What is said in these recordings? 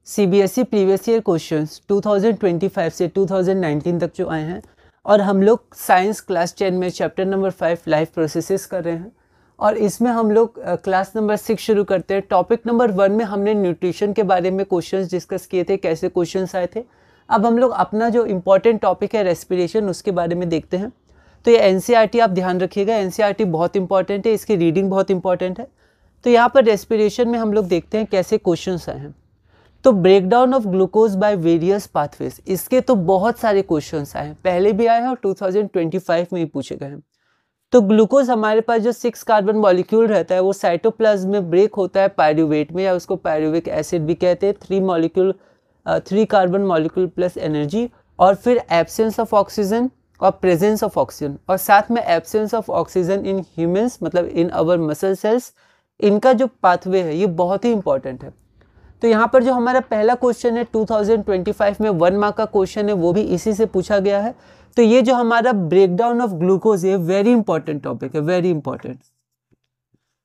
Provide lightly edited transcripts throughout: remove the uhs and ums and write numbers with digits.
CBSE previous year questions 2025 से 2019 तक जो आए हैं, और हम लोग साइंस क्लास 10 में चैप्टर नंबर 5 लाइफ प्रोसेसेस कर रहे हैं। और इसमें हम लोग क्लास नंबर 6 शुरू करते हैं। टॉपिक नंबर 1 में हमने न्यूट्रिशन के बारे में क्वेश्चंस डिस्कस किए थे, कैसे क्वेश्चंस आए थे। अब हम लोग अपना जो इम्पोर्टेंट टॉपिक है रेस्पिरेशन, उसके बारे में देखते हैं। तो ये एनसीईआरटी आप ध्यान रखिएगा, एनसीईआरटी बहुत इंपॉर्टेंट है, इसकी रीडिंग बहुत इंपॉर्टेंट है। तो यहाँ पर रेस्पिरेशन में हम लोग देखते हैं कैसे क्वेश्चंस आए हैं। तो breakdown of glucose by various pathways, इसके तो बहुत सारे क्वेश्चंस आए हैं, पहले भी आए हैं और 2025 में ही पूछे गए हैं। तो ग्लूकोज हमारे पास जो 6 कार्बन मॉलिक्यूल रहता है वो साइटोप्लाज्म में ब्रेक होता है पायरूवेट में, या उसको पायरूविक एसिड भी कहते हैं। 3 कार्बन मॉलिक्यूल प्लस एनर्जी, और फिर एब्सेंस ऑफ ऑक्सीजन और प्रेजेंस ऑफ ऑक्सीजन, और साथ में absence of oxygen in humans, मतलब इन अवर मसल सेल्स। इनका जो पाथवे है ये बहुत ही इंपॉर्टेंट है। तो यहाँ पर जो हमारा पहला क्वेश्चन है 2025 में 1 मार्क का क्वेश्चन है, वो भी इसी से पूछा गया है। तो ये जो हमारा ब्रेकडाउन ऑफ ग्लूकोज है, वेरी इंपॉर्टेंट टॉपिक है, वेरी इंपॉर्टेंट।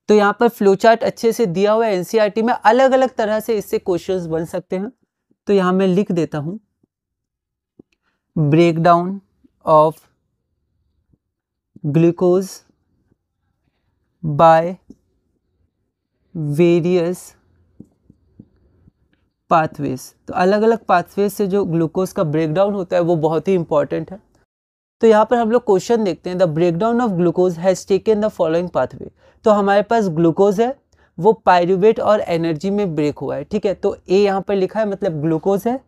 तो यहाँ पर फ्लो चार्ट अच्छे से दिया हुआ है एनसीईआरटी में, अलग अलग तरह से इससे क्वेश्चंस बन सकते हैं। तो यहाँ मैं लिख देता हूँ, breakdown of glucose by various pathways. तो अलग अलग पाथवेज से जो ग्लूकोज का ब्रेकडाउन होता है वो बहुत ही इंपॉर्टेंट है। तो यहाँ पर हम लोग क्वेश्चन देखते हैं, the breakdown of glucose has taken the following pathway. तो हमारे पास ग्लूकोज है, वो पायरूवेट और एनर्जी में ब्रेक हुआ है, ठीक है। तो ए यहाँ पर लिखा है, मतलब ग्लूकोज है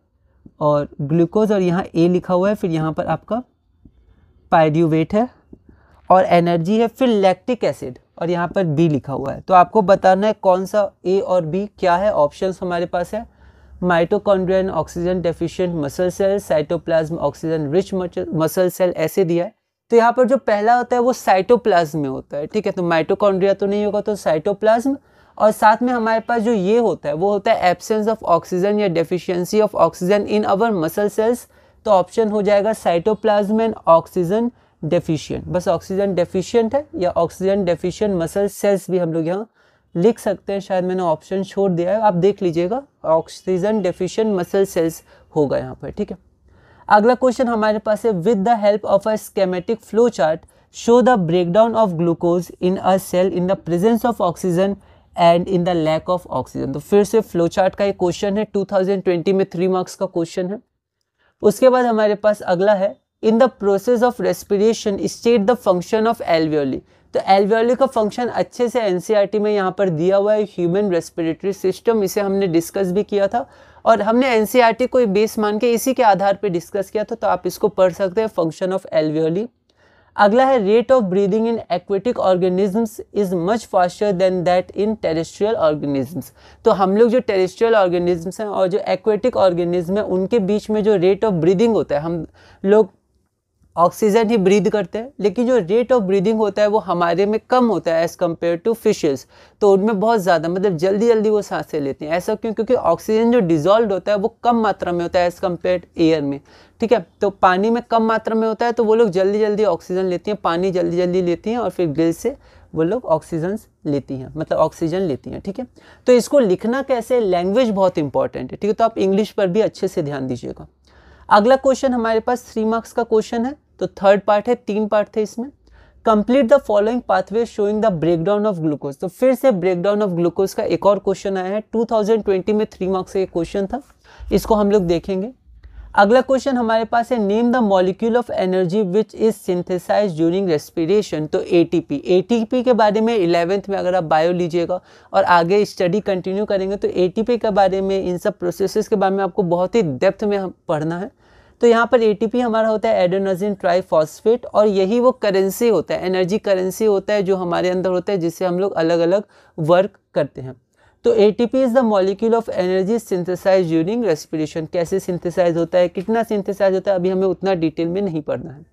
और ग्लूकोज, और यहाँ ए लिखा हुआ है, फिर यहाँ पर आपका पायरूवेट है और एनर्जी है, फिर लैक्टिक एसिड, और यहाँ पर बी लिखा हुआ है। तो आपको बताना है कौन सा ए और बी क्या है। ऑप्शंस हमारे पास है mitochondrion oxygen deficient muscle cell, cytoplasm oxygen rich muscle cell, ऐसे दिया है। तो यहाँ पर जो पहला होता है वो साइटोप्लाज्म में होता है, ठीक है। तो माइटोकॉन्ड्रिया तो नहीं होगा, तो साइटोप्लाज्म, और साथ में हमारे पास जो ये होता है वो होता है एब्सेंस ऑफ ऑक्सीजन या deficiency of oxygen in our muscle cells. तो ऑप्शन हो जाएगा साइटोप्लाज्म एंड ऑक्सीजन डेफिशिएंट। बस ऑक्सीजन डेफिशिएंट है, या ऑक्सीजन डेफिशिएंट मसल सेल्स भी हम लोग यहाँ लिख सकते हैं। शायद मैंने ऑप्शन छोड़ दिया है, आप देख लीजिएगा, ऑक्सीजन डेफिशिएंट मसल सेल्स होगा यहाँ पर, ठीक है। अगला क्वेश्चन हमारे पास है, with the help of a schematic flow chart show the breakdown of glucose in a cell in the presence of oxygen and in the lack of oxygen. तो फिर से फ्लो चार्ट का एक क्वेश्चन है, 2020 में 3 मार्क्स का question है। उसके बाद हमारे पास अगला है, in the process of respiration state the function of alveoli. तो एल्वियोली का फंक्शन अच्छे से एनसीईआरटी में यहाँ पर दिया हुआ है, ह्यूमन रेस्पिरेटरी सिस्टम, इसे हमने डिस्कस भी किया था, और हमने एनसीईआरटी को बेस मान के इसी के आधार पर डिस्कस किया था। तो आप इसको पढ़ सकते हैं, फंक्शन ऑफ एल्वियोली। अगला है, rate of breathing in aquatic organisms is much faster than that in terrestrial organisms. तो हम लोग जो टेरेस्ट्रियल ऑर्गेनिजम्स हैं और जो एक्वेटिक ऑर्गेनिज्म है, उनके बीच में जो रेट ऑफ ब्रीदिंग होता है, हम लोग ऑक्सीजन ही ब्रीद करते हैं, लेकिन जो रेट ऑफ ब्रीदिंग होता है वो हमारे में कम होता है एज़ कम्पेयर टू फिशेस। तो उनमें बहुत ज़्यादा, मतलब जल्दी जल्दी वो सांसें लेती हैं। ऐसा क्यों? क्योंकि ऑक्सीजन जो डिजॉल्व होता है वो कम मात्रा में होता है एज़ कम्पेयर एयर में, ठीक है। तो पानी में कम मात्रा में होता है, तो वो लोग जल्दी जल्दी ऑक्सीजन लेती हैं, पानी जल्दी जल्दी लेती हैं, और फिर गिल से वो लोग ऑक्सीजन लेती हैं, मतलब ऑक्सीजन लेती हैं, ठीक है। तो इसको लिखना कैसे, लैंग्वेज बहुत इंपॉर्टेंट है, ठीक है। तो आप इंग्लिश पर भी अच्छे से ध्यान दीजिएगा। अगला क्वेश्चन हमारे पास 3 मार्क्स का क्वेश्चन है। तो थर्ड पार्ट है, 3 पार्ट थे इसमें। Complete the following pathway showing the breakdown of glucose. तो फिर से ब्रेकडाउन ऑफ ग्लूकोज का एक और क्वेश्चन आया है, 2020 में 3 मार्क्स का एक क्वेश्चन था, इसको हम लोग देखेंगे। अगला क्वेश्चन हमारे पास है, name the molecule of energy which is synthesize during respiration. तो एटीपी, एटीपी के बारे में 11th में अगर आप बायो लीजिएगा और आगे स्टडी कंटिन्यू करेंगे तो एटीपी के बारे में, इन सब प्रोसेसेस के बारे में आपको बहुत ही डेप्थ में पढ़ना है। तो यहाँ पर एटीपी हमारा होता है एडेनोसिन ट्राइफॉस्फेट, और यही वो करेंसी होता है, एनर्जी करेंसी होता है जो हमारे अंदर होता है, जिससे हम लोग अलग अलग वर्क करते हैं। तो ATP is the molecule of energy synthesize during respiration. कैसे सिंथेसाइज होता है, कितना सिंथेसाइज होता है, अभी हमें उतना डिटेल में नहीं पढ़ना है।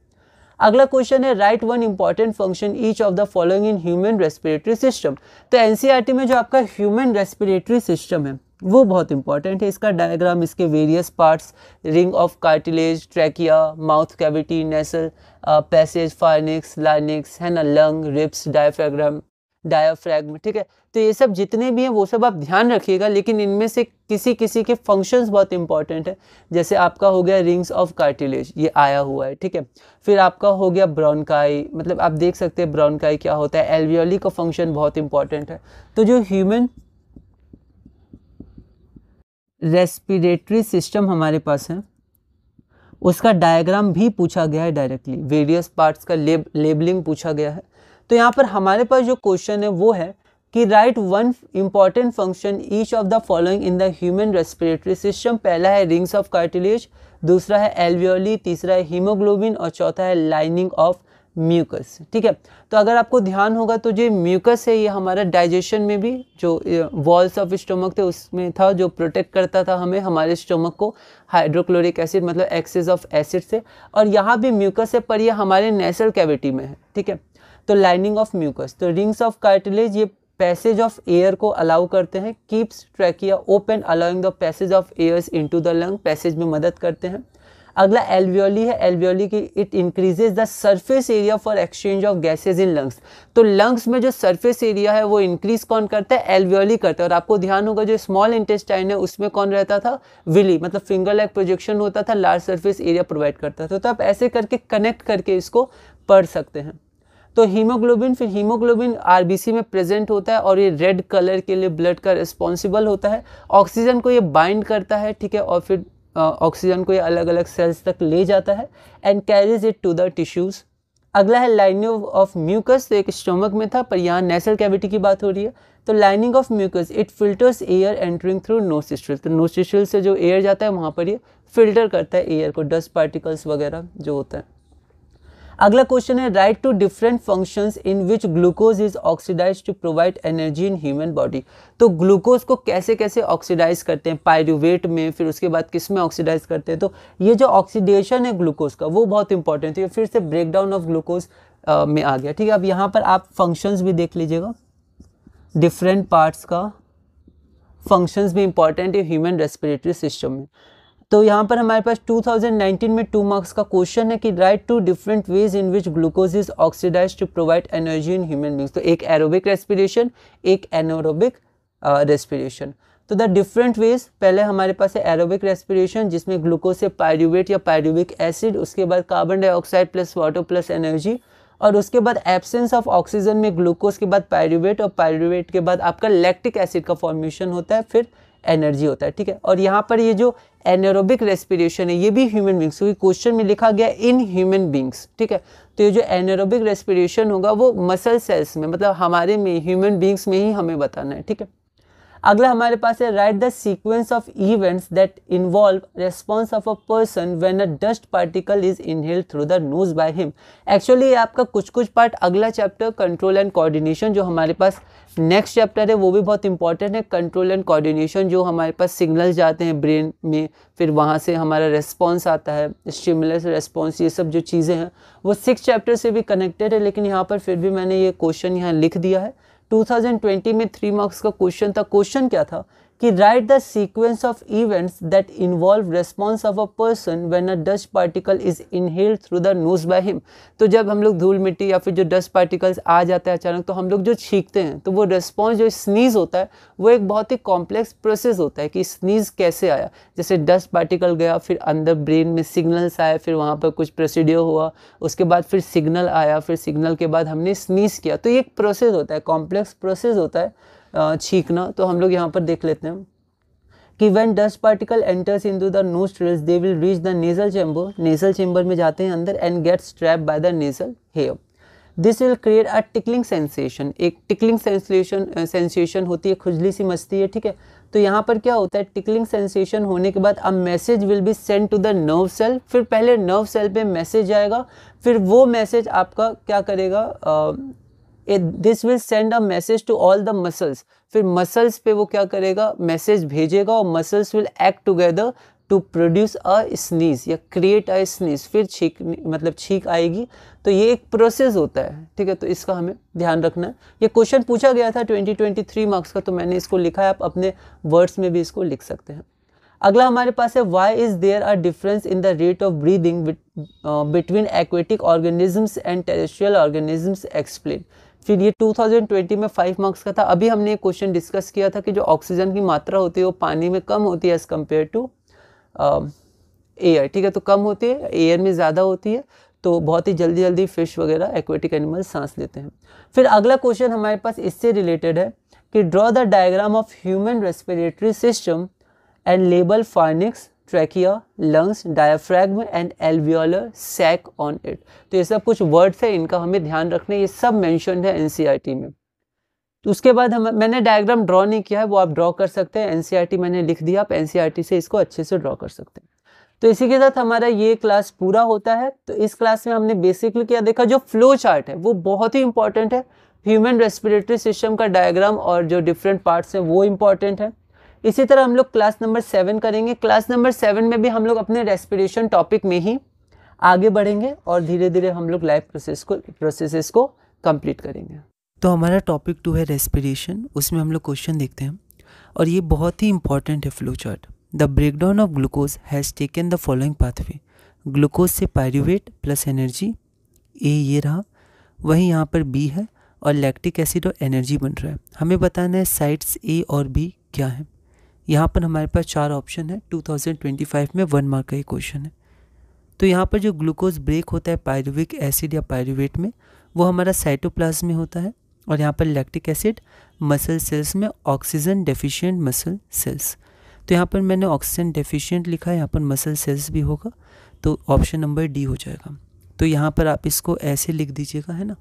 अगला क्वेश्चन है, right one important function each of the following in human respiratory system. तो एनसीईआरटी में जो आपका ह्यूमन रेस्पिरेटरी सिस्टम है वो बहुत इंपॉर्टेंट है। इसका डायग्राम, इसके various parts, ring of cartilage, trachea, mouth cavity, nasal passage, pharynx, larynx, है ना, लंग, रिब्स, डायफ्राग्राम, डायाफ्रैगम, ठीक है। तो ये सब जितने भी हैं वो सब आप ध्यान रखिएगा, लेकिन इनमें से किसी किसी के फंक्शंस बहुत इंपॉर्टेंट है। जैसे आपका हो गया रिंग्स ऑफ कार्टिलेज, ये आया हुआ है, ठीक है। फिर आपका हो गया ब्रोंकाई, मतलब आप देख सकते हैं ब्रोंकाई क्या होता है। एल्वियोली का फंक्शन बहुत इंपॉर्टेंट है। तो जो ह्यूमन रेस्पिरेटरी सिस्टम हमारे पास है उसका डायग्राम भी पूछा गया है डायरेक्टली, वेरियस पार्ट्स का लेबलिंग पूछा गया है। तो यहाँ पर हमारे पास जो क्वेश्चन है वो है कि right one important function each of the following in the human respiratory system. पहला है रिंग्स ऑफ कार्टिलेज, दूसरा है एल्वियोली, तीसरा है हीमोग्लोबिन और चौथा है लाइनिंग ऑफ म्यूकस, ठीक है। तो अगर आपको ध्यान होगा तो जो म्यूकस है ये हमारा डाइजेशन में भी जो वॉल्स ऑफ स्टमक थे उसमें था, जो प्रोटेक्ट करता था हमें हमारे स्टमक को हाइड्रोक्लोरिक एसिड मतलब एक्सेस ऑफ एसिड से। और यहाँ भी म्यूकस है पर ये हमारे नेसल कैविटी में है, ठीक है। तो लाइनिंग ऑफ म्यूकस, तो रिंग्स ऑफ कार्टिलेज ये पैसेज ऑफ एयर को अलाउ करते हैं, keeps trachea open allowing the passage of airs into the lung, passage में मदद करते हैं। अगला एल्वियोली है, एल्वियोली की it increases the surface area for exchange of gases in lungs. तो लंग्स में जो सरफेस एरिया है वो इंक्रीज कौन करता है, एल्वियोली करता है। और आपको ध्यान होगा जो स्मॉल इंटेस्टाइन है उसमें कौन रहता था, विली, मतलब फिंगर लाइक प्रोजेक्शन होता था, लार्ज सरफेस एरिया प्रोवाइड करता था। तो आप ऐसे करके कनेक्ट करके इसको पढ़ सकते हैं। तो हीमोग्लोबिन, फिर हीमोग्लोबिन आरबीसी में प्रेजेंट होता है और ये रेड कलर के लिए ब्लड का रिस्पॉन्सिबल होता है। ऑक्सीजन को ये बाइंड करता है, ठीक है, और फिर ऑक्सीजन को ये अलग अलग सेल्स तक ले जाता है and carries it to the tissues. अगला है लाइनिंग ऑफ म्यूकस, तो एक स्टमक में था पर यहाँ नेसल कैविटी की बात हो रही है। तो lining of mucus it filters air entering through nostril, तो नोस्ट्रिल से जो एयर जाता है वहाँ पर ये फिल्टर करता है एयर को, डस्ट पार्टिकल्स वगैरह जो होता है। अगला क्वेश्चन है write two different functions in which glucose is oxidise to provide energy in human body. तो ग्लूकोज को कैसे कैसे ऑक्सीडाइज करते हैं, पायरुवेट में, फिर उसके बाद किस में ऑक्सीडाइज करते हैं। तो ये जो ऑक्सीडेशन है ग्लूकोज का वो बहुत इंपॉर्टेंट है, फिर से ब्रेकडाउन ऑफ ग्लूकोज में आ गया, ठीक है। अब यहाँ पर आप फंक्शंस भी देख लीजिएगा, डिफरेंट पार्ट्स का फंक्शंस भी इंपॉर्टेंट है ह्यूमन रेस्पिरेटरी सिस्टम में। तो यहाँ पर हमारे पास 2019 में 2 मार्क्स का क्वेश्चन है कि write two different ways in which glucose is oxidise to provide energy in human beings. तो एक एरोबिक रेस्पिरेशन, एक एनारोबिक रेस्पिरेशन। तो द डिफरेंट वेज, पहले हमारे पास है एरोबिक रेस्पिरेशन जिसमें ग्लूकोज से पायरुवेट या पायरुविक एसिड, उसके बाद carbon dioxide plus water plus energy, और उसके बाद एब्सेंस ऑफ ऑक्सीजन में ग्लूकोज के बाद पायरुवेट, और पायरुवेट के बाद आपका लैक्टिक एसिड का फॉर्मेशन होता है, फिर एनर्जी होता है, ठीक है। और यहाँ पर ये जो एनारोबिक रेस्पिरेशन है ये भी ह्यूमन बींग्स, क्योंकि क्वेश्चन में लिखा गया इन ह्यूमन बींग्स, ठीक है। तो ये जो एनारोबिक रेस्पिरेशन होगा वो मसल सेल्स में, मतलब हमारे में ह्यूमन बींग्स में ही हमें बताना है, ठीक है। अगला हमारे पास है right the sequence of events that involve response of a person when a dust particle is inhaled through the nose by him. Actually ये आपका कुछ पार्ट अगला चैप्टर कंट्रोल एंड कोऑर्डिनेशन जो हमारे पास नेक्स्ट चैप्टर है वो भी बहुत इंपॉर्टेंट है। कंट्रोल एंड कोऑर्डिनेशन, जो हमारे पास सिग्नल जाते हैं ब्रेन में, फिर वहाँ से हमारा रेस्पॉन्स आता है, स्टिमुलस रेस्पॉन्स, ये सब जो चीज़ें हैं वो 6 चैप्टर से भी कनेक्टेड है। लेकिन यहाँ पर फिर भी मैंने ये क्वेश्चन यहाँ लिख दिया है। 2020 में 3 मार्क्स का क्वेश्चन था। क्वेश्चन क्या था कि right the sequence of events that involve response of a person when a dust particle is inhaled through the nose by him. तो जब हम लोग धूल मिट्टी या फिर जो डस्ट पार्टिकल्स आ जाता है अचानक, तो हम लोग जो छींकते हैं तो वो रेस्पॉन्स जो स्नीज होता है वो एक बहुत ही कॉम्प्लेक्स प्रोसेस होता है कि स्नीज कैसे आया। जैसे डस्ट पार्टिकल गया, फिर अंदर ब्रेन में सिग्नल्स आए, फिर वहाँ पर कुछ प्रोसीड्यूर हुआ, उसके बाद फिर सिग्नल आया, फिर सिग्नल के बाद हमने स्नीज किया। तो ये एक प्रोसेस होता है, कॉम्प्लेक्स प्रोसेस होता है छींकना। तो हम लोग यहाँ पर देख लेते हैं कि when dust particle enters into the nostrils they will reach the nasal chamber, nasal chamber में जाते हैं अंदर and get trapped by the nasal hair. This will create a tickling sensation, एक tickling sensation होती है, खुजली सी मचती है, ठीक है। तो यहाँ पर क्या होता है, tickling sensation होने के बाद a message will be sent to the nerve cell, फिर पहले nerve cell पे मैसेज आएगा, फिर वो मैसेज आपका क्या करेगा, this will send a message to all the muscles, फिर मसल्स पे वो क्या करेगा, मैसेज भेजेगा और muscles will act together to produce a sneeze या क्रिएट अ स्नीज, फिर छींक आएगी। तो ये एक प्रोसेस होता है, ठीक है। तो इसका हमें ध्यान रखना है। ये क्वेश्चन पूछा गया था 2023 मार्क्स का, तो मैंने इसको लिखा है, आप अपने वर्ड्स में भी इसको लिख सकते हैं। अगला हमारे पास है why is there a difference in the rate of breathing between aquatic organisms and terrestrial organisms, explain. फिर ये 2020 में 5 मार्क्स का था। अभी हमने एक क्वेश्चन डिस्कस किया था कि जो ऑक्सीजन की मात्रा होती है वो पानी में कम होती है एज़ कम्पेयर टू एयर, ठीक है, तो कम होती है, एयर में ज़्यादा होती है, तो बहुत ही जल्दी जल्दी फिश वगैरह एक्वेटिक एनिमल सांस लेते हैं। फिर अगला क्वेश्चन हमारे पास इससे रिलेटेड है कि draw the diagram of human respiratory system and label pharynx, trachea, lungs, diaphragm and alveolar sac on it. तो ये सब कुछ वर्ड्स है, इनका हमें ध्यान रखना है, ये सब मेंशन्ड है एनसीईआरटी में। तो उसके बाद मैंने डायग्राम ड्रॉ नहीं किया है, वो आप ड्रॉ कर सकते हैं, एनसीईआरटी मैंने लिख दिया, आप एनसीईआरटी से इसको अच्छे से ड्रॉ कर सकते हैं। तो इसी के साथ हमारा ये क्लास पूरा होता है। तो इस क्लास में हमने बेसिकली क्या देखा, जो फ्लो चार्ट है वो बहुत ही इंपॉर्टेंट है, ह्यूमन रेस्पिरेटरी सिस्टम का डायग्राम और जो डिफरेंट पार्ट्स हैं वो इंपॉर्टेंट है। इसी तरह हम लोग क्लास नंबर 7 करेंगे। क्लास नंबर 7 में भी हम लोग अपने रेस्पिरेशन टॉपिक में ही आगे बढ़ेंगे और धीरे धीरे हम लोग लाइफ प्रोसेसेस को कंप्लीट करेंगे। तो हमारा टॉपिक 2 है रेस्पिरेशन, उसमें हम लोग क्वेश्चन देखते हैं और ये बहुत ही इंपॉर्टेंट है flow chart. The breakdown of glucose has taken the following pathway. Glucose से पायरुवेट प्लस एनर्जी, ए ये रहा, वहीं यहाँ पर बी है और लैक्टिक एसिड और एनर्जी बन रहा है। हमें बताना है साइट्स ए और बी क्या है। यहाँ पर हमारे पास 4 ऑप्शन है, 2025 में 1 मार्क का ये क्वेश्चन है। तो यहाँ पर जो ग्लूकोज ब्रेक होता है पायरुविक एसिड या पायरुवेट में, वो हमारा साइटोप्लाज्म में होता है, और यहाँ पर लैक्टिक एसिड मसल सेल्स में, ऑक्सीजन डेफिशिएंट मसल सेल्स। तो यहाँ पर मैंने ऑक्सीजन डेफिशिएंट लिखा है, यहाँ पर मसल सेल्स भी होगा, तो ऑप्शन नंबर डी हो जाएगा। तो यहाँ पर आप इसको ऐसे लिख दीजिएगा, है ना,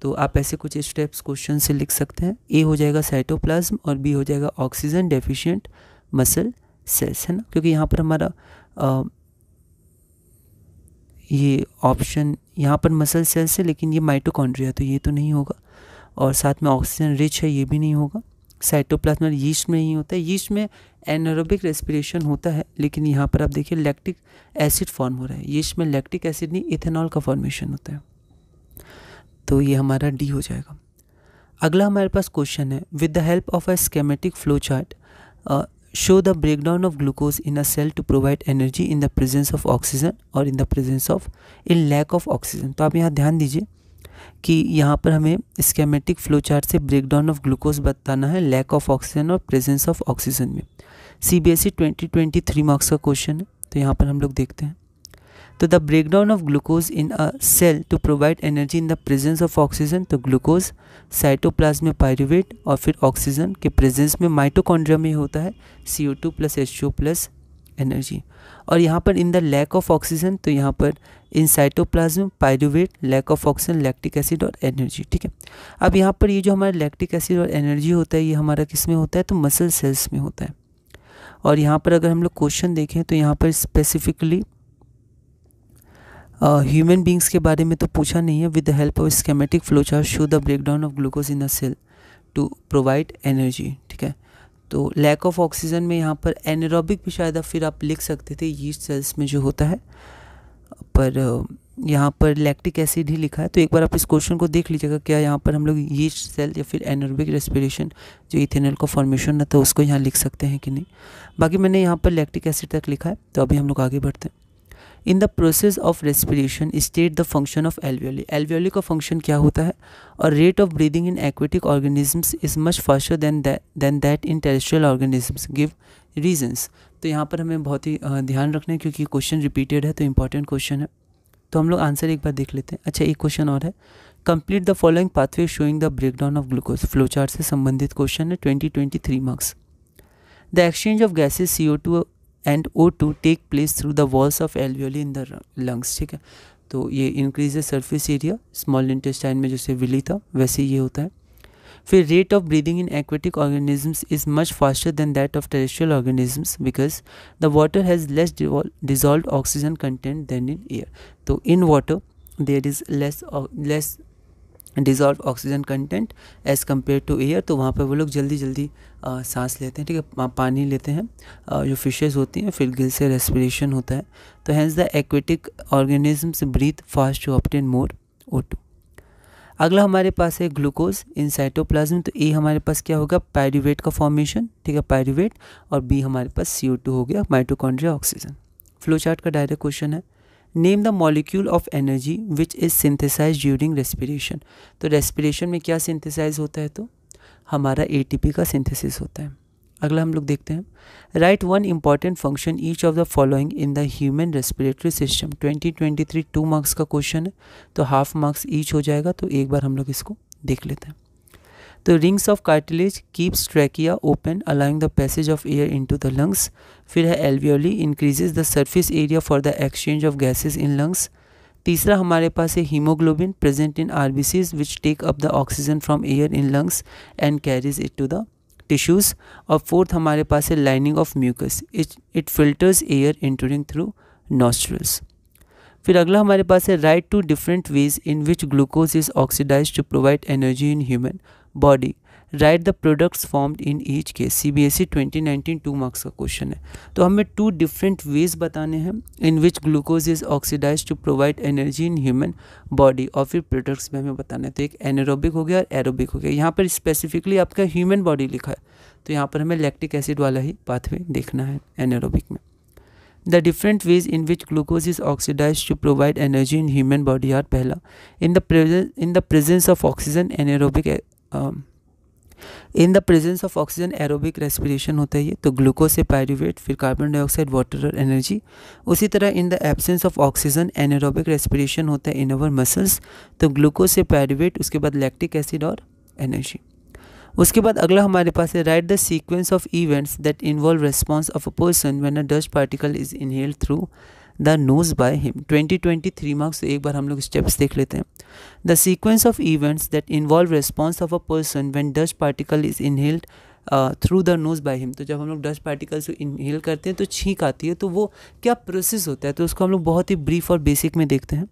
तो आप ऐसे कुछ स्टेप्स क्वेश्चन से लिख सकते हैं। ए हो जाएगा साइटोप्लाज्म और बी हो जाएगा ऑक्सीजन डेफिशिएंट मसल सेल्स, है ना, क्योंकि यहाँ पर हमारा ये ऑप्शन यहाँ पर मसल सेल्स है, लेकिन ये माइटोकॉन्ड्रिया, तो ये तो नहीं होगा, और साथ में ऑक्सीजन रिच है, ये भी नहीं होगा। साइटोप्लाज्म यीस्ट में ही होता है, यीस्ट में एनारोबिक रेस्पिरेशन होता है, लेकिन यहाँ पर आप देखिए लैक्टिक एसिड फॉर्म हो रहा है, यीस्ट में लैक्टिक एसिड नहीं, इथेनॉल का फॉर्मेशन होता है, तो ये हमारा डी हो जाएगा। अगला हमारे पास क्वेश्चन है, with the help of a schematic flow chart show the breakdown of glucose in a cell to provide energy in the presence of oxygen और in the presence of in lack of oxygen. तो आप यहाँ ध्यान दीजिए कि यहाँ पर हमें स्कीमेटिक फ्लो चार्ट से ब्रेकडाउन ऑफ ग्लूकोज बताना है लैक ऑफ ऑक्सीजन और प्रेजेंस ऑफ ऑक्सीजन में। CBSE 2023 मार्क्स का क्वेश्चन है, तो यहाँ पर हम लोग देखते हैं। तो the breakdown of glucose in a cell to provide energy in the presence of oxygen, तो ग्लूकोज साइटोप्लाज्म में पायरुवेट और फिर ऑक्सीजन के प्रेजेंस में माइटोकॉन्ड्रिया में होता है CO2 plus H2 plus energy. और यहाँ पर in the lack of oxygen, तो यहाँ पर in cytoplasm pyruvate, lack of oxygen, lactic acid और एनर्जी, ठीक है। अब यहाँ पर ये जो हमारा लैक्टिक एसिड और एनर्जी होता है, ये हमारा किस में होता है, तो मसल सेल्स में होता है। और यहाँ पर अगर हम लोग क्वेश्चन देखें तो यहाँ पर स्पेसिफिकली ह्यूमन बींग्स के बारे में तो पूछा नहीं है। With the help of schematic flow chart show the breakdown of glucose in a cell to provide energy, ठीक है। तो लैक ऑफ ऑक्सीजन में यहाँ पर एनारोबिक भी शायद फिर आप लिख सकते थे, यीस्ट सेल्स में जो होता है, पर यहाँ पर लैक्टिक एसिड ही लिखा है। तो एक बार आप इस क्वेश्चन को देख लीजिएगा, क्या यहाँ पर हम लोग यीस्ट सेल या फिर एनारोबिक रेस्पिरेशन जो इथेनॉल का फॉर्मेशन रहता है उसको यहाँ लिख सकते हैं कि नहीं। बाकी मैंने यहाँ पर लैक्टिक एसिड तक लिखा है। तो अभी हम लोग आगे बढ़ते हैं। In the process of respiration state the function of alveoli. Alveoli का फंक्शन क्या होता है, और rate of breathing in aquatic organisms is much faster than that in terrestrial organisms, give reasons. तो यहाँ पर हमें बहुत ही ध्यान रखना है, क्योंकि क्वेश्चन रिपीटेड है, तो इंपॉर्टेंट क्वेश्चन है। तो हम लोग आंसर एक बार देख लेते हैं। अच्छा, एक क्वेश्चन और है, complete the following pathway showing the breakdown of glucose. Flow chart से संबंधित क्वेश्चन है, 2023 marks. The exchange of gases CO2 and O2 take place through the walls of alveoli in the lungs, ठीक है। तो ये increase surface area, small intestine में जैसे villi था वैसे ये होता है। फिर rate of breathing in aquatic organisms is much faster than that of terrestrial organisms because the water has less dissolved oxygen content than in air. तो in water there is less dissolve oxygen content as compare to air, तो वहाँ पर वो लोग जल्दी जल्दी सांस लेते हैं, ठीक है, पानी लेते हैं, जो फिशेज़ होती हैं, फिर गिल से रेस्पिरेशन होता है। तो hence the aquatic organisms breathe fast to obtain more O2। अगला हमारे पास है ग्लूकोज इन साइटोप्लाज्म। तो ए हमारे पास क्या होगा, पायरुवेट का फॉर्मेशन, ठीक है, पायरुवेट, और बी हमारे पास CO2 हो गया, माइटोकॉन्ड्रिया, ऑक्सीजन। फ्लो चार्ट का डायरेक्ट क्वेश्चन है, name the molecule of energy which is synthesize during respiration. तो रेस्पिरेशन में क्या सिंथेसाइज होता है, तो हमारा ATP का सिंथेसिस होता है। अगला हम लोग देखते हैं, right one important function each of the following in the human respiratory system. 2023 2 marks का क्वेश्चन है, तो हाफ मार्क्स ईच हो जाएगा। तो एक बार हम लोग इसको देख लेते हैं। तो rings of cartilage keeps trachea open allowing the passage of air into the lungs. फिर है alveoli increases the surface area for the exchange of gases in lungs. तीसरा हमारे पास है haemoglobin present in RBCs which take up the oxygen from air in lungs and carries it to the tissues. और fourth हमारे पास है lining of mucus, it filters air entering through nostrils. फिर अगला हमारे पास है write two different ways in which glucose is oxidise to provide energy in human body, write the products formed in each case. CBSE 2019 2 marks का question है। तो हमें 2 different ways बताने हैं in which glucose is oxidise to provide energy in human body, और फिर products में हमें बताना है। तो एक एनारोबिक हो गया और एरोबिक हो गया। यहाँ पर स्पेसिफिकली आपका ह्यूमन बॉडी लिखा है, तो यहाँ पर हमें लैक्टिक एसिड वाला ही पाथवे देखना है एनारोबिक में। The different ways in which glucose is oxidized to provide energy in human body are, पहला, in the presence of oxygen anaerobic in the presence of oxygen aerobic respiration होता है ये, तो glucose से pyruvate, फिर carbon dioxide, water और energy. उसी तरह in the absence of oxygen anaerobic respiration होता है इन अवर मसल्स, तो ग्लूकोज से पायरूवेट, उसके बाद लैक्टिक एसिड और एनर्जी। उसके बाद अगला हमारे पास है right the sequence of events that involve response of a person when a dust particle is inhaled through the nose by him. 2023 marks. तो एक बार हम लोग स्टेप्स देख लेते हैं। The sequence of events that involve response of a person when dust particle is inhaled through the nose by him. तो जब हम लोग डस्ट पार्टिकल्स को इनहेल करते हैं तो छींक आती है, तो वो क्या प्रोसेस होता है, तो उसको हम लोग बहुत ही ब्रीफ और बेसिक में देखते हैं।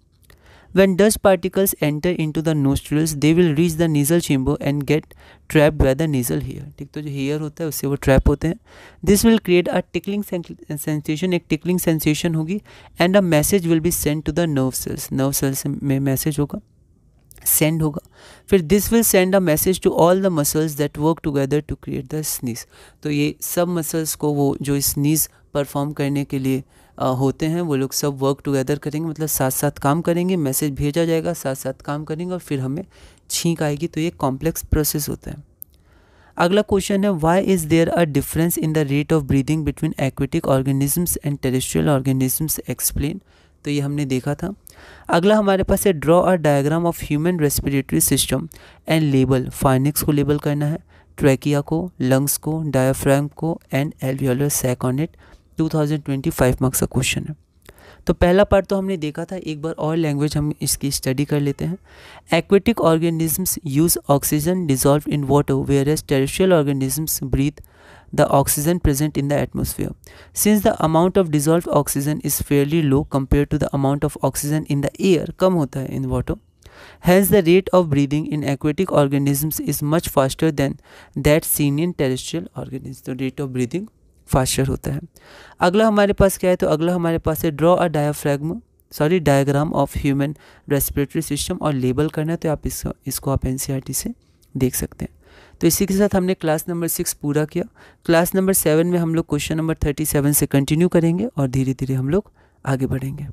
When dust particles enter into the nostrils, they will reach the nasal chamber and get trapped by the nasal hair। ठीक, तो जो हेयर होता है उससे वो ट्रैप होते हैं। This will create a tickling sensation, एक tickling sensation होगी, and a message will be sent to the nerve cells। nerve cells में मैसेज होगा, सेंड होगा। फिर this will send a message to all the muscles that work together to create the sneeze. तो ये सब muscles को वो जो स्नीज परफॉर्म करने के लिए होते हैं, वो लोग सब वर्क टुगेदर करेंगे, मतलब साथ साथ काम करेंगे, मैसेज भेजा जाएगा, साथ साथ काम करेंगे और फिर हमें छींक आएगी। तो ये कॉम्प्लेक्स प्रोसेस होता है। अगला क्वेश्चन है why is there a difference in the rate of breathing between aquatic organisms and terrestrial organisms, explain. तो ये हमने देखा था। अगला हमारे पास है draw a diagram of human respiratory system and label. Pharynx को लेबल करना है, ट्रैकिया को, लंग्स को, डायफ्राम को and alveolar sac on it. 2025 marks का क्वेश्चन है। तो पहला पार्ट तो हमने देखा था, एक बार और लैंग्वेज हम इसकी स्टडी कर लेते हैं। Aquatic organisms use oxygen dissolve in water whereas terrestrial organisms breathe the oxygen present in the atmosphere. Since the amount of dissolved oxygen is fairly low compared to the amount of oxygen in the air, कम होता है in water, hence the rate of breathing in aquatic organisms is much faster than that seen in terrestrial organisms. तो rate of breathing faster होता है। अगला हमारे पास क्या है, तो अगला हमारे पास है draw a diagram of human respiratory system और लेबल करना है। तो आप इसको आप NCERT से देख सकते हैं। तो इसी के साथ हमने क्लास नंबर 6 पूरा किया। क्लास नंबर 7 में हम लोग क्वेश्चन नंबर 37 से कंटिन्यू करेंगे और धीरे धीरे हम लोग आगे बढ़ेंगे।